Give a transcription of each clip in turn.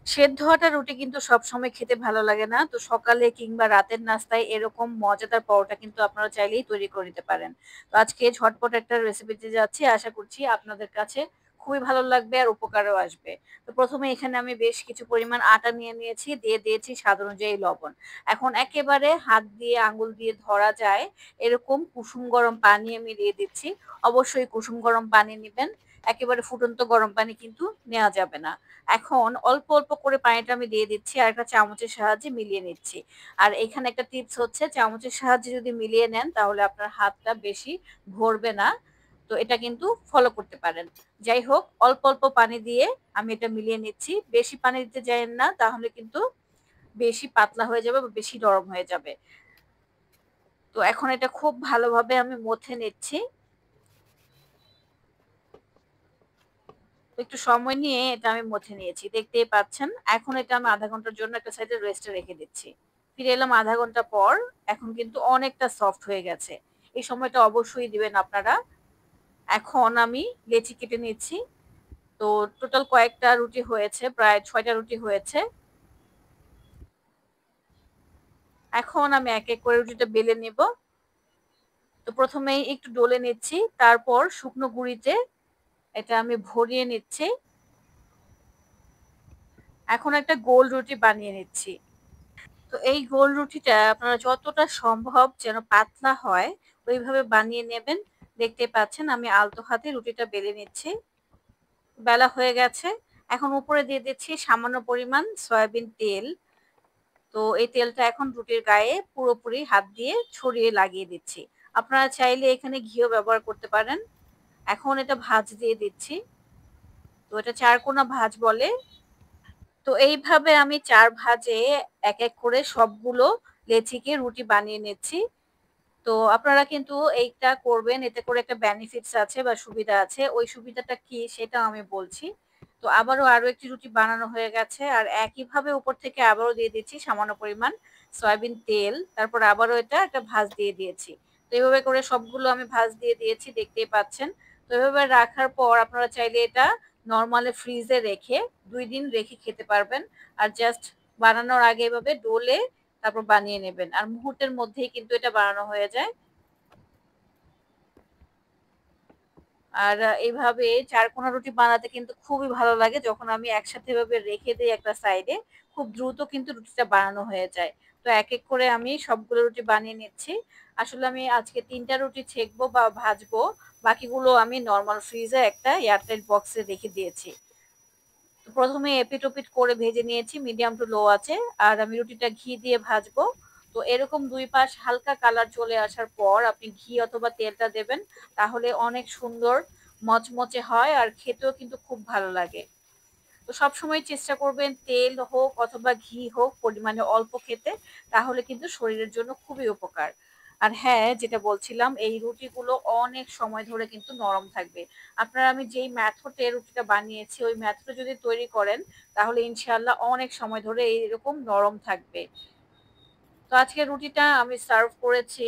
সেদ্ধ আটার রুটি কিন্তু সবসময় খেতে ভালো লাগে না। তো সকালে কিংবা রাতের নাস্তায় এরকম মজাদার পরোটা কিন্তু আপনারা চাইলেই তৈরি করে নিতে পারেন। তো আজকে ঝটপট একটা রেসিপি দিতে যাচ্ছি। আশা করছি আপনাদের কাছে খুবই ভালো লাগবে আর উপকারেও আসবে। তো ১ম এ এখানে আমি বেশ কিছু পরিমাণ আটা নিয়ে নিয়েছি, দিয়ে দিয়েছি স্বাদ অনুযায়ী লবণ। এখন একেবারে হাত দিয়ে আঙ্গুল দিয়ে ধরা যায় এরকম কুসুম গরম পানি আমি দিয়ে দিচ্ছি। অবশ্যই কুসুম গরম পানি নিবেন। একেবারে ফুটন্ত গরম পানি কিন্তু নেওয়া যাবে না। এখন অল্প, অল্প করে পানিটা আমি দিয়ে দিচ্ছি আর একটা চামচের সাহায্যে মিলিয়ে নিচ্ছি। আর এখানে একটা টিপস হচ্ছে চামচের সাহায্যে যদি মিলিয়ে নেন তাহলে আপনার হাতটা বেশি ভরবে না। তো এটা কিন্তু ফলো করতে পারেন। যাই হোক অল্প, অল্প পানি দিয়ে আমি এটা মিলিয়ে নিচ্ছি। বেশি পানি দিতে যাইয়েন না তাহলে কিন্তু বেশি পাতলা হয়ে যাবে বা বেশি নরম হয়ে যাবে। তো এখন এটা খুব ভালোভাবে আমি মথে নিচ্ছি। তো একটু সময় নিয়ে এটা আমি মথে নিয়েছি। দেখতেই পাচ্ছেন। এখন এটা আমি ০.৫ ঘন্টার জন্য একটা সাইডে রেস্টে রেখে দিচ্ছি। ফিরে এলাম ০.৫ ঘন্টা পর। এখন কিন্তু অনেকটা সফট হয়ে গেছে। এই সময়টা অবশ্যই দিবেন আপনারা। এখন আমি লেচি কেটে নিচ্ছি। তো টোটাল কয়েকটা রুটি হয়েছে, প্রায় ৬ টা রুটি হয়েছে। এখন আমি এক, এক করে রুটিটা বেলে নিব। তো ১ম এই একটু ডলে নিচ্ছি। তারপর শুকনো গুঁড়িতে এটা আমি ভরিয়ে নিচ্ছি। এখন একটা গোল রুটি বানিয়ে নিচ্ছি। তো এই গোল রুটিটা আপনারা যতটা সম্ভব যেন পাতলা হয় ওইভাবে বানিয়ে নেবেন। দেখতে পাচ্ছেন আমি আলতো হাতে রুটিটা বেলে নিচ্ছি। বেলা হয়ে গেছে। এখন উপরে দিয়ে দিচ্ছি সামান্য পরিমাণ সয়াবিন তেল। তো এই তেলটা এখন রুটির গায়ে পুরোপুরি হাত দিয়ে ছড়িয়ে লাগিয়ে দিচ্ছি। আপনারা চাইলে এখানে ঘিও ব্যবহার করতে পারেন। এখন এটা ভাঁজ দিয়ে দিচ্ছি। তো এটা চারকোনা ভাঁজ বলে। তো এইভাবে আমি ৪ ভাঁজে এক, এক করে সবগুলো লেচিকে রুটি বানিয়ে নিচ্ছি। তো আপনারা কিন্তু এইটা করবেন, এতে করে একটা বেনিফিটস আছে বা সুবিধা আছে। ওই সুবিধাটা কি সেটাও আমি বলছি। তো আরো একটি রুটি বানানো হয়ে গেছে। আর একইভাবে উপর থেকে আবারও দিয়ে দিচ্ছি সামান্য পরিমাণ সয়াবিন তেল। তারপর আবারও এটা একটা ভাঁজ দিয়ে দিয়েছি। তো এভাবে করে সবগুলো আমি ভাঁজ দিয়ে দিয়েছি দেখতেই পাচ্ছেন। তো এভাবে রাখার পর আপনারা চাইলে এটা নরমালি ফ্রিজে রেখে ২ দিন রেখে খেতে পারবেন। আর জাস্ট বানানোর আগে এভাবে ডলে তারপর বানিয়ে নেবেন। আর মুহূর্তের মধ্যেই কিন্তু এটা বানানো হয়ে যায়। আর এভাবে চারকোনা রুটি বানাতে কিন্তু খুবই ভালো লাগে যখন আমি একসাথে এভাবে রেখে দেই একটা সাইডে। খুব দ্রুত কিন্তু রুটিটা বানানো হয়ে যায়। তো এক, এক করে আমি সবগুলো রুটি বানিয়ে নিচ্ছি। আসলে আমি আজকে ৩ টা রুটি ছেঁকবো বা ভাজবো। বাকিগুলো আমি নরমাল ফ্রিজে একটা এয়ারটাইট বক্সে রেখে দিয়েছি। তো ১ম এ এপিঠ-ওপিঠ করে ভেজে নিয়েছি মিডিয়াম টু লো আঁচে। আর আমি রুটিটা ঘি দিয়ে ভাজবো। তো এরকম ২ পাশ হালকা কালার চলে আসার পর আপনি ঘি অথবা তেলটা দেবেন। তাহলে অনেক সুন্দর মচমচে হয় আর খেতেও কিন্তু খুব ভালো লাগে। তো সবসময় চেষ্টা করবেন তেল হোক অথবা ঘি হোক পরিমাণে অল্প খেতে। তাহলে কিন্তু শরীরের জন্য খুবই উপকার। আর হ্যাঁ, যেটা বলছিলাম এই রুটিগুলো অনেক সময় ধরে কিন্তু নরম থাকবে। আপনারা আমি যেই মেথডে রুটিটা বানিয়েছি ওই মেথডে যদি তৈরি করেন তাহলে ইনশাআল্লাহ অনেক সময় ধরে এইরকম নরম থাকবে। তো আজকে রুটিটা আমি সার্ভ করেছি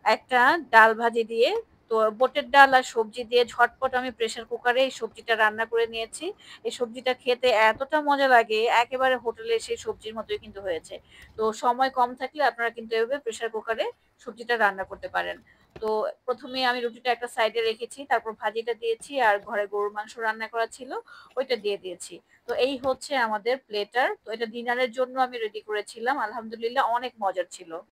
একটা ডাল ভাজি দিয়ে। তো বুটের ডাল আর সবজি দিয়ে ঝটপট আমি প্রেশার কুকারে এই সবজিটা রান্না করে নিয়েছি। এই সবজিটা খেতে এতটা মজা লাগে একেবারে হোটেলের সেই সবজির মতোই কিন্তু হয়েছে। তো সময় কম থাকলে আপনারা কিন্তু এভাবে প্রেশার কুকারে সবজিটা রান্না করতে পারেন। তো ১ম এ আমি রুটিটা একটা সাইডে রেখেছি। তারপর ভাজিটা দিয়েছি আর ঘরে গরুর মাংস রান্না করা ছিল ওইটা দিয়ে দিয়েছি। তো এই হচ্ছে আমাদের প্লেটার। তো এটা ডিনারের জন্য আমি রেডি করেছিলাম। আলহামদুলিল্লাহ অনেক মজার ছিল।